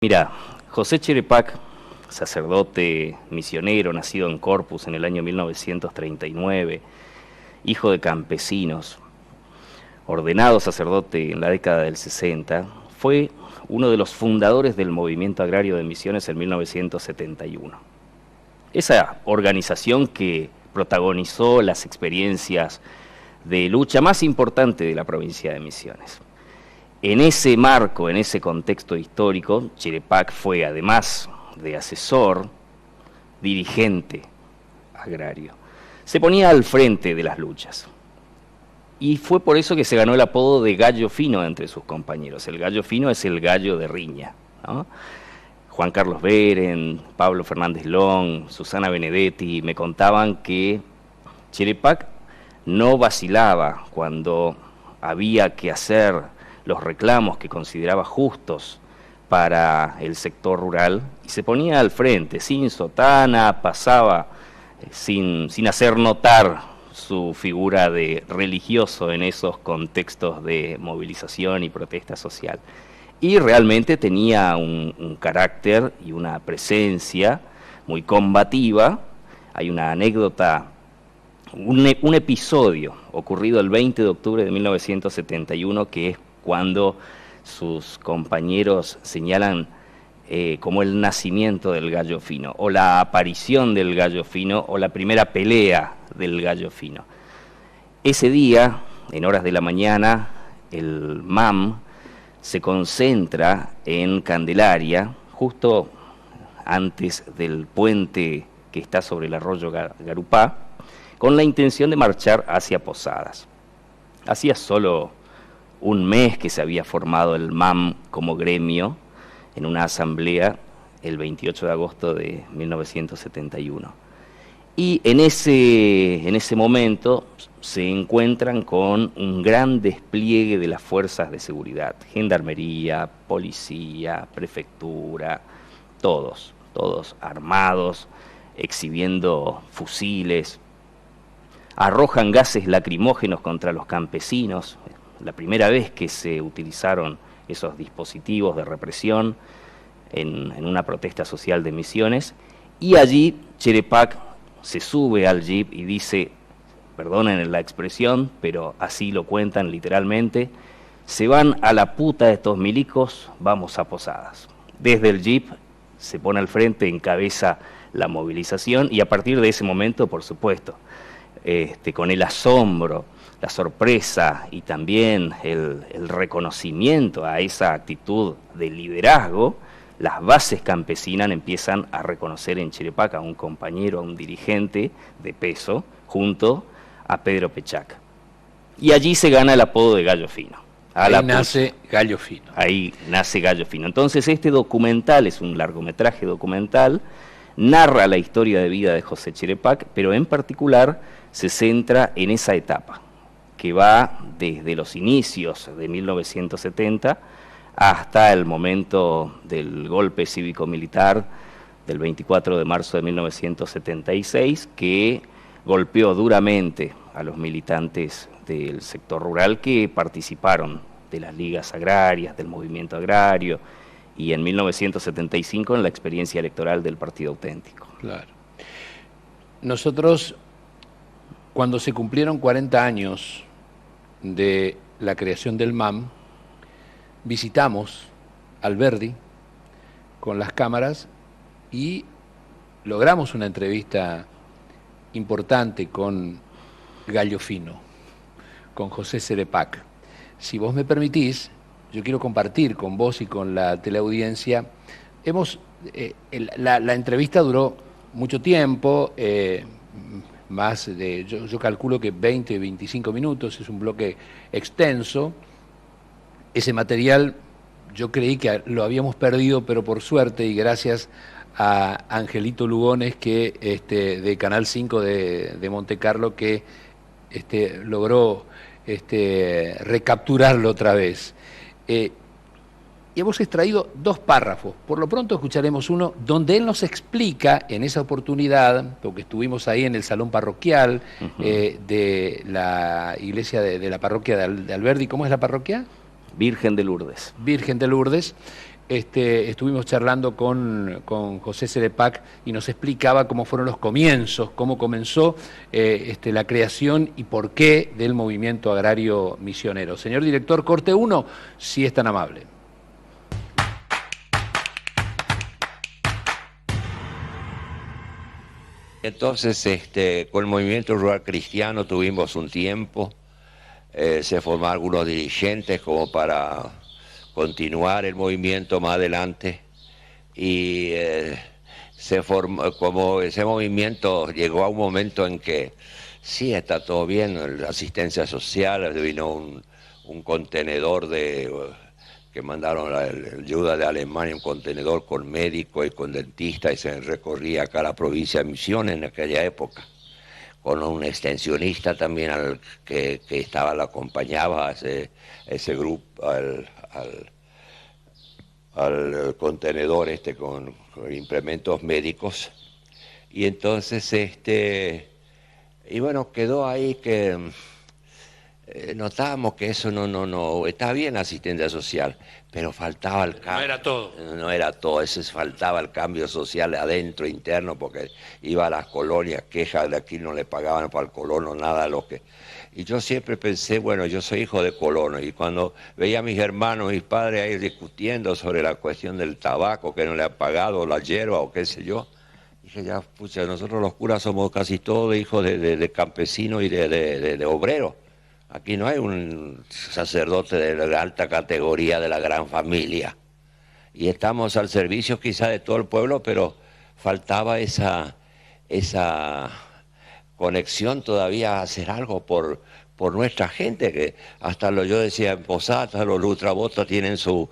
Mira, José Cherepac, sacerdote misionero, nacido en Corpus en el año 1939, hijo de campesinos, ordenado sacerdote en la década del 60, fue uno de los fundadores del Movimiento Agrario de Misiones en 1971. Esa organización que protagonizó las experiencias de lucha más importante de la provincia de Misiones. En ese marco, en ese contexto histórico, Cherepac fue, además de asesor, dirigente agrario. Se ponía al frente de las luchas. Y fue por eso que se ganó el apodo de Gallo Fino entre sus compañeros. El Gallo Fino es el gallo de riña, ¿no? Juan Carlos Beren, Pablo Fernández Long, Susana Benedetti me contaban que Cherepac no vacilaba cuando había que hacer los reclamos que consideraba justos para el sector rural y se ponía al frente, sin sotana, pasaba sin hacer notar su figura de religioso en esos contextos de movilización y protesta social. Y realmente tenía un carácter y una presencia muy combativa. Hay una anécdota, un episodio ocurrido el 20 de octubre de 1971 que es cuando sus compañeros señalan como el nacimiento del Gallo Fino, o la aparición del Gallo Fino, o la primera pelea del Gallo Fino. Ese día, en horas de la mañana, el MAM se concentra en Candelaria, justo antes del puente que está sobre el arroyo Garupá, con la intención de marchar hacia Posadas. Hacía solo un mes que se había formado el MAM como gremio en una asamblea el 28 de agosto de 1971. Y en ese momento se encuentran con un gran despliegue de las fuerzas de seguridad, gendarmería, policía, prefectura, todos armados, exhibiendo fusiles, arrojan gases lacrimógenos contra los campesinos. La primera vez que se utilizaron esos dispositivos de represión en una protesta social de Misiones, y allí Cherepac se sube al jeep y dice, perdonen la expresión, pero así lo cuentan literalmente, se van a la puta estos milicos, vamos a Posadas. Desde el jeep se pone al frente, encabeza la movilización, y a partir de ese momento, por supuesto, con el asombro, la sorpresa y también el reconocimiento a esa actitud de liderazgo, las bases campesinas empiezan a reconocer en Cherepac a un compañero, a un dirigente de peso, junto a Pedro Pechac. Y allí se gana el apodo de Gallo Fino. Ahí nace Gallo Fino. Ahí nace Gallo Fino. Entonces este documental es un largometraje documental, narra la historia de vida de José Cherepac, pero en particular se centra en esa etapa, que va desde los inicios de 1970 hasta el momento del golpe cívico-militar del 24 de marzo de 1976, que golpeó duramente a los militantes del sector rural que participaron de las ligas agrarias, del movimiento agrario, y en 1975 en la experiencia electoral del Partido Auténtico. Claro. Nosotros, cuando se cumplieron 40 años de la creación del MAM, visitamos Alberdi con las cámaras y logramos una entrevista importante con Gallo Fino, con José Cherepac. Si vos me permitís, yo quiero compartir con vos y con la teleaudiencia. La entrevista duró mucho tiempo, yo calculo que 20, 25 minutos, es un bloque extenso. Ese material yo creí que lo habíamos perdido, pero por suerte y gracias a Angelito Lugones, que de Canal 5 de Monte Carlo, que logró recapturarlo otra vez. Y hemos extraído 2 párrafos. Por lo pronto escucharemos uno donde él nos explica en esa oportunidad, porque estuvimos ahí en el salón parroquial de la iglesia de la parroquia de Alberdi. ¿Cómo es la parroquia? Virgen de Lourdes. Virgen de Lourdes. estuvimos charlando con José Cerepac y nos explicaba cómo fueron los comienzos, cómo comenzó la creación y por qué del movimiento agrario misionero. Señor director, corte 1, si es tan amable. Entonces, con el movimiento rural cristiano tuvimos un tiempo, se formaron algunos dirigentes como para continuar el movimiento más adelante y se formó, como ese movimiento llegó a un momento en que sí, está todo bien, la asistencia social, vino un contenedor que mandaron la ayuda de Alemania, un contenedor con médicos y con dentistas, y se recorría acá la provincia de Misiones en aquella época, con un extensionista también que lo acompañaba a ese grupo, al contenedor con implementos médicos. Y entonces, y bueno, quedó ahí que notábamos que eso no, está bien la asistencia social, pero faltaba el cambio. No era todo. No era todo, eso faltaba el cambio social adentro, interno, porque iba a las colonias, quejas de aquí no le pagaban para el colono nada Y yo siempre pensé, bueno, yo soy hijo de colono, y cuando veía a mis hermanos, mis padres ahí discutiendo sobre la cuestión del tabaco, que no le han pagado, la hierba o qué sé yo, dije, ya, pucha, nosotros los curas somos casi todos hijos de campesinos y de obreros. Aquí no hay un sacerdote de la alta categoría de la gran familia. Y estamos al servicio quizá de todo el pueblo, pero faltaba esa conexión todavía a hacer algo por nuestra gente, que yo decía en Posada, los lutrabotas tienen su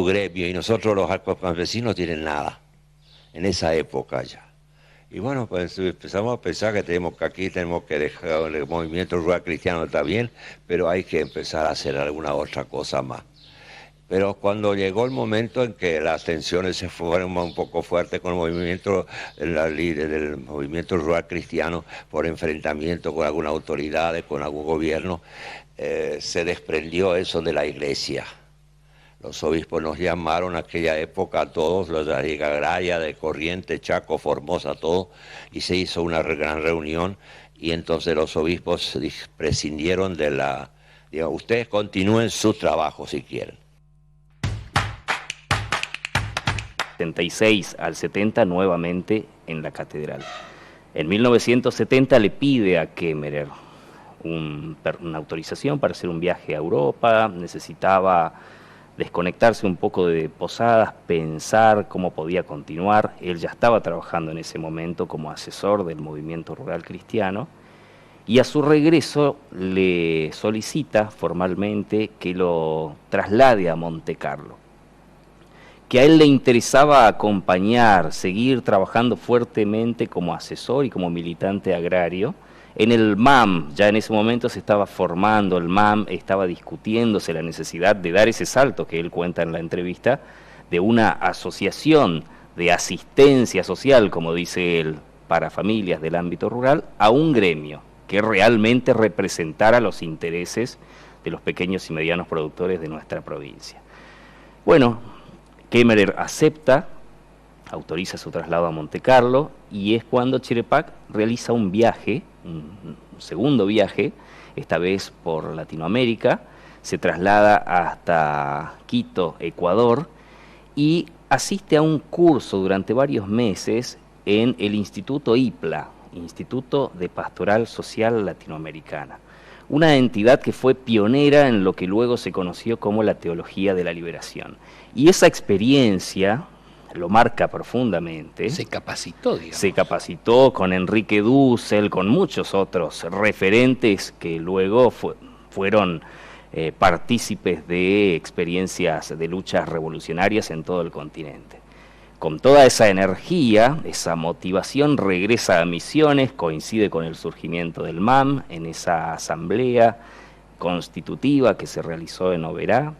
gremio y nosotros los campesinos tienen nada, en esa época ya. Y bueno, pues empezamos a pensar que aquí tenemos que dejar el movimiento rural cristiano, está bien, pero hay que empezar a hacer alguna otra cosa más. Pero cuando llegó el momento en que las tensiones se fueron un poco fuertes con el movimiento, del movimiento rural cristiano, por enfrentamiento con algunas autoridades, con algún gobierno, se desprendió eso de la iglesia. Los obispos nos llamaron en aquella época a todos, los de la Liga Agraria, de Corrientes, Chaco, Formosa, todo, y se hizo una gran reunión, y entonces los obispos prescindieron de ustedes continúen su trabajo si quieren. 76 al 70 nuevamente en la catedral. En 1970 le pide a Kemmerer una autorización para hacer un viaje a Europa, necesitaba desconectarse un poco de Posadas, pensar cómo podía continuar. Él ya estaba trabajando en ese momento como asesor del movimiento rural cristiano, y a su regreso le solicita formalmente que lo traslade a Monte Carlo, que a él le interesaba acompañar, seguir trabajando fuertemente como asesor y como militante agrario. En el MAM, ya en ese momento se estaba formando el MAM, estaba discutiéndose la necesidad de dar ese salto que él cuenta en la entrevista, de una asociación de asistencia social, como dice él, para familias del ámbito rural, a un gremio que realmente representara los intereses de los pequeños y medianos productores de nuestra provincia. Bueno, Kemmerer acepta, autoriza su traslado a Monte Carlo, y es cuando Cerepac realiza un viaje, un segundo viaje, esta vez por Latinoamérica, se traslada hasta Quito, Ecuador, y asiste a un curso durante varios meses en el Instituto IPLA, Instituto de Pastoral Social Latinoamericana, una entidad que fue pionera en lo que luego se conoció como la teología de la liberación. Y esa experiencia lo marca profundamente. Se capacitó, digamos. Se capacitó con Enrique Dussel, con muchos otros referentes que luego fueron partícipes de experiencias de luchas revolucionarias en todo el continente. Con toda esa energía, esa motivación, regresa a Misiones, coincide con el surgimiento del MAM en esa asamblea constitutiva que se realizó en Oberá,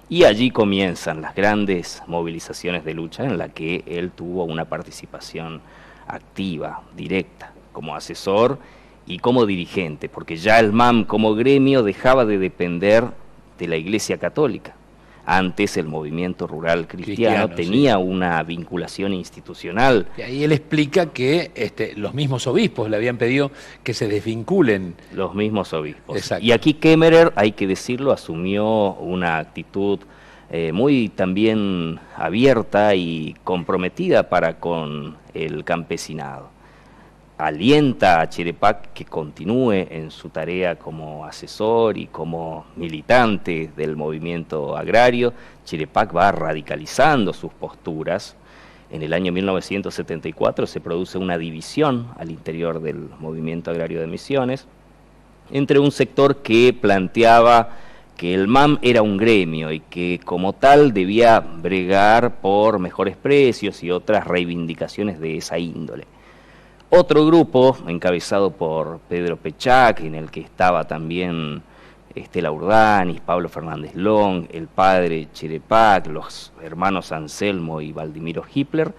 y allí comienzan las grandes movilizaciones de lucha en la que él tuvo una participación activa, directa, como asesor y como dirigente, porque ya el MAM como gremio dejaba de depender de la Iglesia Católica. Antes el movimiento rural cristiano tenía sí. una vinculación institucional. Y ahí él explica que los mismos obispos le habían pedido que se desvinculen. Los mismos obispos. Exacto. Y aquí Kemmerer, hay que decirlo, asumió una actitud muy también abierta y comprometida para con el campesinado. Alienta a Cherepak que continúe en su tarea como asesor y como militante del movimiento agrario. Cherepak va radicalizando sus posturas. En el año 1974 se produce una división al interior del movimiento agrario de Misiones entre un sector que planteaba que el MAM era un gremio y que como tal debía bregar por mejores precios y otras reivindicaciones de esa índole. Otro grupo, encabezado por Pedro Pechac, en el que estaba también Estela Urdanis, Pablo Fernández Long, el padre Cherepak, los hermanos Anselmo y Valdimiro Hitler,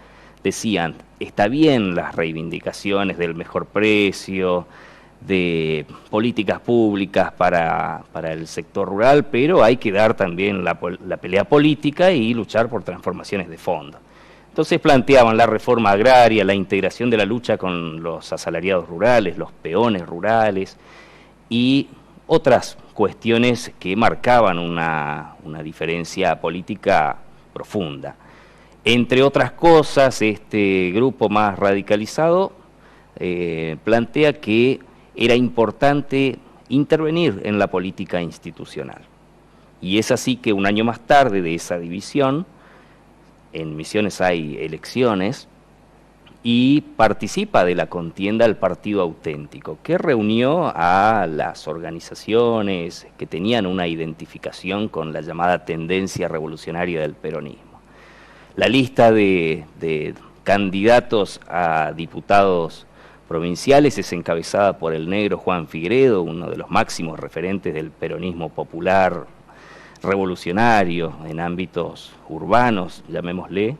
decían, está bien las reivindicaciones del mejor precio, de políticas públicas para el sector rural, pero hay que dar también la pelea política y luchar por transformaciones de fondo. Entonces planteaban la reforma agraria, la integración de la lucha con los asalariados rurales, los peones rurales y otras cuestiones que marcaban una diferencia política profunda. Entre otras cosas, este grupo más radicalizado plantea que era importante intervenir en la política institucional. Y es así que un año más tarde de esa división, en Misiones hay elecciones y participa de la contienda el Partido Auténtico, que reunió a las organizaciones que tenían una identificación con la llamada tendencia revolucionaria del peronismo. La lista de candidatos a diputados provinciales es encabezada por el negro Juan Figueredo, uno de los máximos referentes del peronismo popular revolucionario en ámbitos urbanos, llamémosle.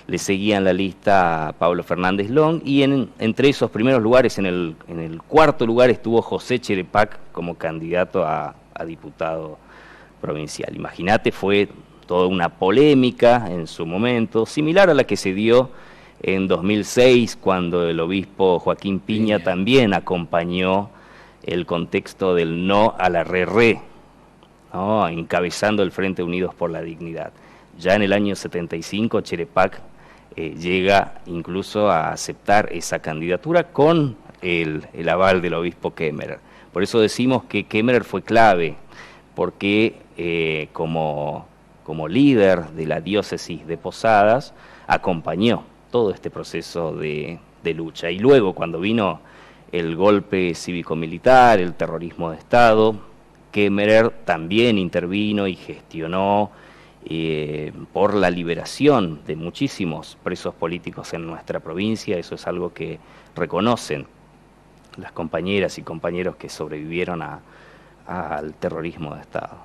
Le seguían la lista a Pablo Fernández Long y entre esos primeros lugares, en el cuarto lugar estuvo José Cherepak como candidato a diputado provincial. Imagínate, fue toda una polémica en su momento, similar a la que se dio en 2006 cuando el obispo Joaquín Piña también acompañó el contexto del no a la re-re, ¿no? Encabezando el Frente Unidos por la Dignidad. Ya en el año 75 Cherepak llega incluso a aceptar esa candidatura con el aval del obispo Kemmerer. Por eso decimos que Kemmerer fue clave, porque como líder de la diócesis de Posadas acompañó todo este proceso de lucha. Y luego, cuando vino el golpe cívico-militar, el terrorismo de Estado, Kemmerer también intervino y gestionó por la liberación de muchísimos presos políticos en nuestra provincia. Eso es algo que reconocen las compañeras y compañeros que sobrevivieron al terrorismo de Estado.